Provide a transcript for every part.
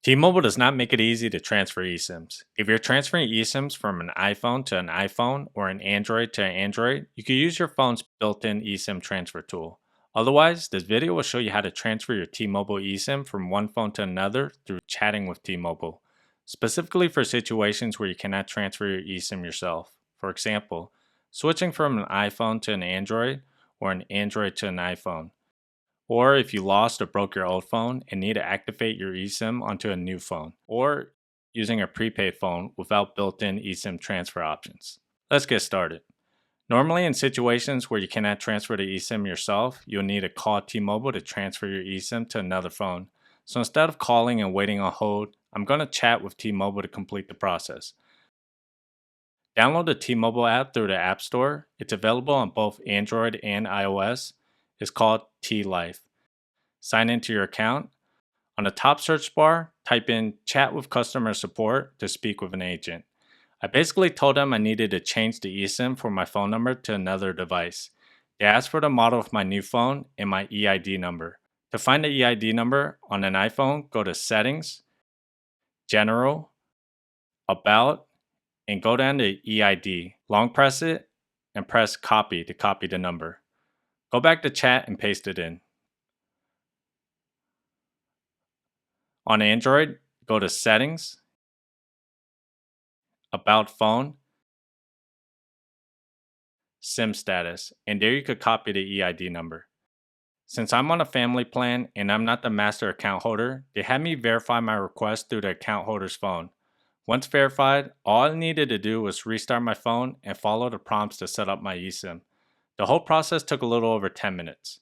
T-Mobile does not make it easy to transfer eSIMs. If you're transferring eSIMs from an iPhone to an iPhone or an Android to an Android, you can use your phone's built-in eSIM transfer tool. Otherwise, this video will show you how to transfer your T-Mobile eSIM from one phone to another through chatting with T-Mobile, specifically for situations where you cannot transfer your eSIM yourself. For example, switching from an iPhone to an Android or an Android to an iPhone. Or if you lost or broke your old phone and need to activate your eSIM onto a new phone, or using a prepaid phone without built-in eSIM transfer options. Let's get started. Normally, in situations where you cannot transfer the eSIM yourself, you'll need to call T-Mobile to transfer your eSIM to another phone. So instead of calling and waiting on hold, I'm going to chat with T-Mobile to complete the process. Download the T-Mobile app through the App Store. It's available on both Android and iOS. It's called T-Life. Sign into your account. On the top search bar, type in Chat with Customer Support to speak with an agent. I basically told them I needed to change the eSIM for my phone number to another device. They asked for the model of my new phone and my EID number. To find the EID number on an iPhone, go to Settings, General, About, and go down to EID. Long press it and press Copy to copy the number. Go back to chat and paste it in. On Android, go to Settings, About Phone, SIM Status, and there you could copy the EID number. Since I'm on a family plan and I'm not the master account holder, they had me verify my request through the account holder's phone. Once verified, all I needed to do was restart my phone and follow the prompts to set up my eSIM. The whole process took a little over 10 minutes.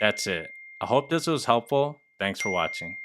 That's it. I hope this was helpful. Thanks for watching.